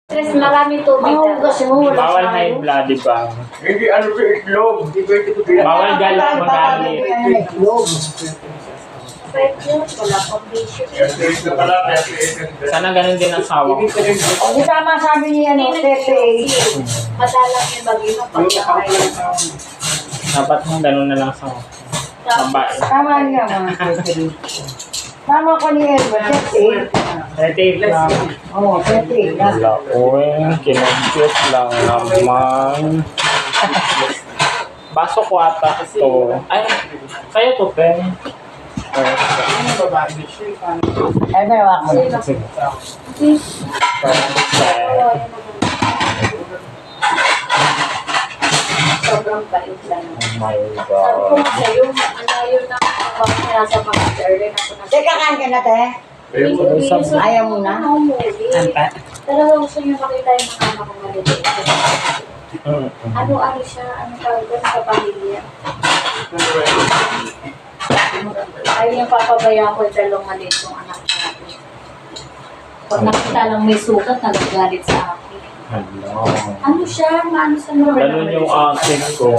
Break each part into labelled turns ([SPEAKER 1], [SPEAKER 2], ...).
[SPEAKER 1] Stress, marami tubig.
[SPEAKER 2] Bawal high blood, di ba?
[SPEAKER 3] Hindi ano sa itlog.
[SPEAKER 2] Bawal galak magalit.
[SPEAKER 1] Wala pang bisyo.
[SPEAKER 2] Sana ganun din ang sawa ko.
[SPEAKER 4] O, di tama sabi niya, Pepe.
[SPEAKER 1] Madalang yung bagyo ng pagkakain.
[SPEAKER 2] Dapat mong ganun na lang sa babae.
[SPEAKER 4] Tama niya, mga Pepe. Tama ko ni Edward, Pepe.
[SPEAKER 2] 38 lang.
[SPEAKER 4] Oo, Pepe.
[SPEAKER 2] Wala ko eh. Kinagkit lang naman. Baso ko ata ito. Ay, sa'yo to, Pen.
[SPEAKER 4] Ay, may wako.
[SPEAKER 1] Sobrang bait lang.
[SPEAKER 2] Oh my
[SPEAKER 1] Sabi ko
[SPEAKER 2] God.
[SPEAKER 1] sa'yo, yun na nasa mga Erlen ako na.
[SPEAKER 4] Teka, kain ka na, te. Ayaw mo na?
[SPEAKER 1] Pero gusto niyo makita yung mga anak ko maliliit. Ano siya, ano tawag doon sa pamilya. Ayaw niyang papabayaan ko yung dalawang maliit yung anak natin. Pag nakita lang may sukat, nagagalit sa akin.
[SPEAKER 2] Hello.
[SPEAKER 1] Ano siya? Maano sa mga
[SPEAKER 2] Ganun yung akin ko.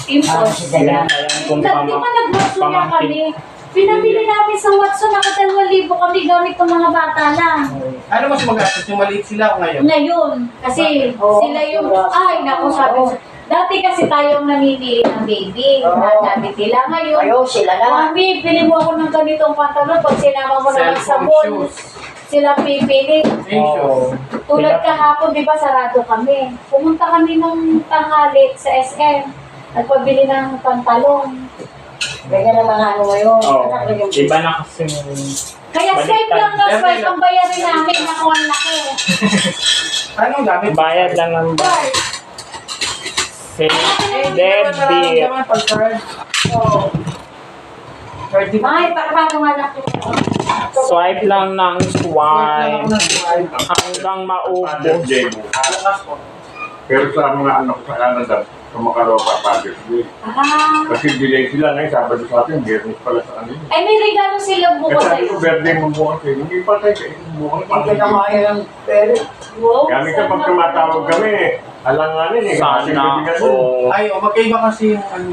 [SPEAKER 1] impulse.
[SPEAKER 2] Ayan kung
[SPEAKER 1] Di ba nag-Watson nga kami? Pinabili namin sa Watson, naka 2,000 kami gamit ng mga bata lang.
[SPEAKER 5] Ano mas magastos? Yung maliit sila o ngayon?
[SPEAKER 1] Ngayon, kasi sila yung, ay, naku, sabi ko, dati kasi tayong namimili ng baby, nagamit nila. Ngayon,
[SPEAKER 4] Ayaw, sila na.
[SPEAKER 1] Mami, pili mo ako ng ganitong pantalon. Pag sinama mo naman sa mall, sila pipili.
[SPEAKER 2] Oo.
[SPEAKER 1] Tulad kahapon, di ba, sarado kami. Pumunta kami ng tanghali sa SM. Nagpabili ng pantalon.
[SPEAKER 4] Bigyan ng mga ano ngayon.
[SPEAKER 2] Oo. Iba na kasi
[SPEAKER 1] Kaya swipe lang na swipe ang bayarin namin. Naku, ang laki.
[SPEAKER 5] Anong gamit?
[SPEAKER 2] bayad lang ng
[SPEAKER 1] Card.
[SPEAKER 2] Debbie.
[SPEAKER 5] Pag-card.
[SPEAKER 1] Oo.
[SPEAKER 5] Card di ba?
[SPEAKER 1] Ay, paano nga laki.
[SPEAKER 2] Swipe lang ng swipe hanggang maubos.
[SPEAKER 5] Lakas po.
[SPEAKER 3] Pero sa mga anak sa Canada, sa Makaropa, Father's Day.
[SPEAKER 1] Ah.
[SPEAKER 3] Kasi delay sila ngayon, Sabado sa atin, Biyernes pala sa kanila.
[SPEAKER 1] Ay, may regalo sila bukas.
[SPEAKER 3] Kasi sabi ko, birthday mo bukas eh. Hindi pa tayo kayo bukas.
[SPEAKER 4] Hindi ka kamain ng pere.
[SPEAKER 1] Wow.
[SPEAKER 3] Kami kapag tumatawag kami, alanganin eh. Kasi
[SPEAKER 2] Sana
[SPEAKER 3] bibigan
[SPEAKER 2] ko.
[SPEAKER 3] mo.
[SPEAKER 5] Ay, magkaiba kasi yung ano.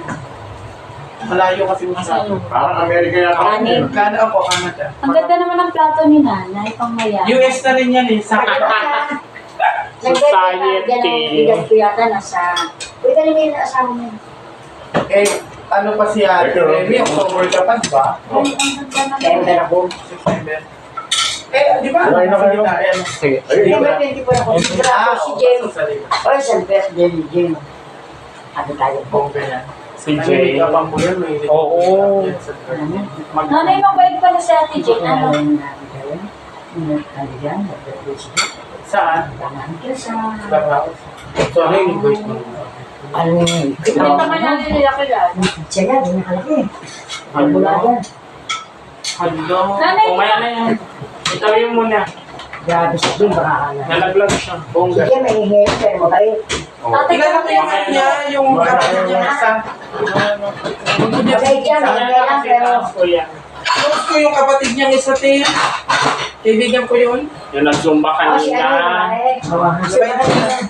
[SPEAKER 5] Malayo kasi masyado.
[SPEAKER 3] Parang Amerika yata.
[SPEAKER 1] Kanin.
[SPEAKER 5] Canada po, Canada.
[SPEAKER 1] Ang ganda naman ng plato ni nanay, pang maya.
[SPEAKER 5] US na rin yan eh. Sa
[SPEAKER 2] Society.
[SPEAKER 4] Bigas ko yata nasa... Uy, dali mo yung asawa mo.
[SPEAKER 5] Eh, ano pa siya? Remy, October ka pa, di ba?
[SPEAKER 1] Ay, ang ganda naman.
[SPEAKER 4] Kaya meron ako.
[SPEAKER 5] September. Eh, di ba?
[SPEAKER 3] Kumain na kayo?
[SPEAKER 2] Sige.
[SPEAKER 4] December 24 ako. Bravo, si Jim.
[SPEAKER 5] Sa liga.
[SPEAKER 4] Oy, sa birthday ni Jim. Ano tayo po?
[SPEAKER 5] Bombe yan.
[SPEAKER 2] Si
[SPEAKER 5] May
[SPEAKER 2] Jay.
[SPEAKER 5] kapang po yan, may
[SPEAKER 2] Oo.
[SPEAKER 1] Nanay, mabait pala si Ate Jane. Ano?
[SPEAKER 5] Saan?
[SPEAKER 1] Sa...
[SPEAKER 5] Clubhouse. So, ano yung voice mo?
[SPEAKER 4] Ano yun?
[SPEAKER 1] Hindi naman natin nila kilala.
[SPEAKER 4] Siya yan, hindi nakalaki. Ang
[SPEAKER 2] Hello.
[SPEAKER 4] mula yan.
[SPEAKER 5] Hello.
[SPEAKER 1] Nanay,
[SPEAKER 2] Kumaya na yan. Itawin mo na.
[SPEAKER 4] Grabe siya Jim, baka akala.
[SPEAKER 2] Nalaglag siya.
[SPEAKER 4] Si
[SPEAKER 2] Bongga.
[SPEAKER 4] Jim, may hihir, pero mabait.
[SPEAKER 1] Ate,
[SPEAKER 5] Tingnan natin yung anak niya, yung kapatid niya isa.
[SPEAKER 4] Mabait yan, mabait lang, pero...
[SPEAKER 5] Close ko yung kapatid niya isa, Tim. Kaibigan ko yun.
[SPEAKER 2] Yung nag-zumba
[SPEAKER 4] Oh, si ano,
[SPEAKER 2] kanina.
[SPEAKER 4] mabait. Si mabait.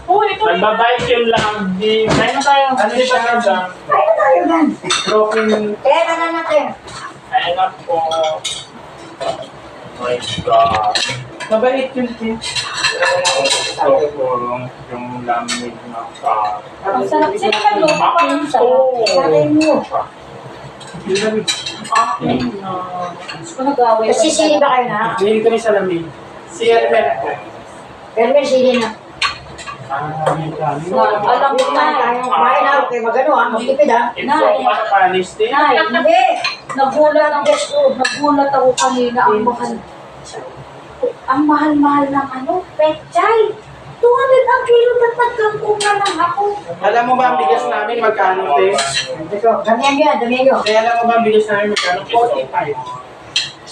[SPEAKER 1] oh, ito rin.
[SPEAKER 2] Nagbabike yung lang. Di, kaya na tayo.
[SPEAKER 5] Ano siya?
[SPEAKER 4] Kaya tayo gan.
[SPEAKER 5] Broken.
[SPEAKER 4] Kaya ka na natin.
[SPEAKER 2] Kaya na po. Oh my God.
[SPEAKER 5] Mabait yun, Tim.
[SPEAKER 2] Yung lamig na ka.
[SPEAKER 1] Ang sarap sila ng lupa. Parang sarap.
[SPEAKER 4] Kaya mo.
[SPEAKER 1] Gusto ko nag-away.
[SPEAKER 4] Kasi sili ba kayo na?
[SPEAKER 5] Hindi kami sa lamig. Si Elmer po.
[SPEAKER 4] Pero may sili na.
[SPEAKER 1] Alam mo na.
[SPEAKER 4] Kumain na ako kayo magano ha. Magtipid ha.
[SPEAKER 5] Ito pa sa Panis, Tim.
[SPEAKER 1] Nay,
[SPEAKER 4] Hindi.
[SPEAKER 1] nagulat ako kanina. Ang mahal ng ano, pechay. 200 ang kilo na nagkangkong na lang ako.
[SPEAKER 5] Alam mo ba ang bigas namin magkano, Tim?
[SPEAKER 4] Ito, damihan nyo, damihan nyo.
[SPEAKER 5] Kaya alam mo ba ang bigas namin magkano? 45.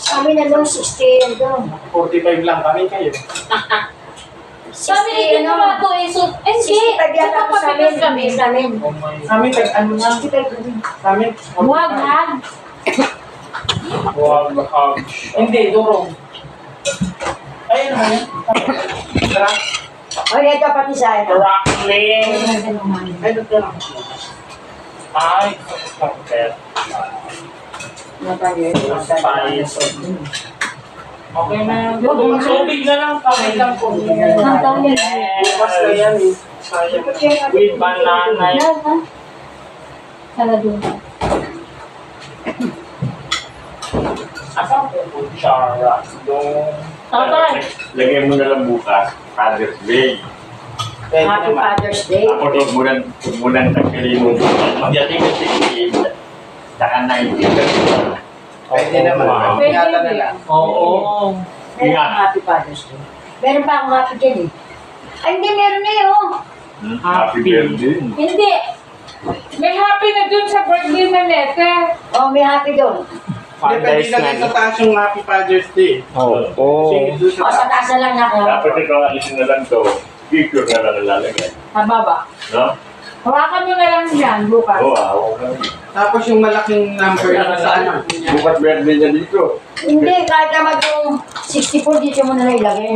[SPEAKER 4] Kami na doon, 60 doon.
[SPEAKER 5] 45 lang kami kayo.
[SPEAKER 1] Sabi ni Tito Mato, so, hindi.
[SPEAKER 4] 65 yata ako sa amin. Sa amin.
[SPEAKER 5] Sa amin, ano na?
[SPEAKER 4] 65 doon.
[SPEAKER 5] Sa amin,
[SPEAKER 1] Huwag ha.
[SPEAKER 2] Huwag hug.
[SPEAKER 5] Hindi, durong. Ayun naman yan. Tara.
[SPEAKER 4] O, ito pati sa ito.
[SPEAKER 2] Rockling.
[SPEAKER 4] Ay, ito lang.
[SPEAKER 2] Ay, kapit. Spice. Okay na yan. Tubig na lang. Kamay lang po.
[SPEAKER 1] Ang taon yan.
[SPEAKER 5] Bukas na yan eh. Sayang.
[SPEAKER 2] With banana.
[SPEAKER 1] Yan, ha? Sana doon.
[SPEAKER 2] Asan po po Chara? Doon.
[SPEAKER 1] Tatay.
[SPEAKER 3] Lagay mo na lang bukas, Father's Day.
[SPEAKER 4] Happy Father's Day.
[SPEAKER 3] Ako huwag mo nang tagpilin mo. Magdating na 16, saka 19.
[SPEAKER 5] Pwede naman.
[SPEAKER 1] Pwede
[SPEAKER 5] Ingatan na
[SPEAKER 1] eh.
[SPEAKER 5] lang.
[SPEAKER 2] Oo.
[SPEAKER 4] Meron pang Happy Father's Day. Meron pa akong happy dyan eh. Ay, hindi, meron na yun.
[SPEAKER 3] Happy birthday.
[SPEAKER 1] Hindi. May happy na dun sa birthday na letter.
[SPEAKER 4] Oh, may happy doon.
[SPEAKER 5] Hindi, pwede lagay sa taas yung Happy Father's Day.
[SPEAKER 2] Oo.
[SPEAKER 5] Sige, doon
[SPEAKER 4] O, sa
[SPEAKER 5] sa taas.
[SPEAKER 4] taas na lang na ako.
[SPEAKER 3] Dapat ito, alisin na lang to. Picture na lang nalalagay.
[SPEAKER 1] Sa baba.
[SPEAKER 3] No?
[SPEAKER 1] Hawakan mo na lang yan bukas.
[SPEAKER 3] Oo, ako na.
[SPEAKER 5] Tapos yung malaking number yung sa ano.
[SPEAKER 3] Bukas birthday niya dito.
[SPEAKER 4] Hindi, kahit naman yung 64 dito mo na ilagay.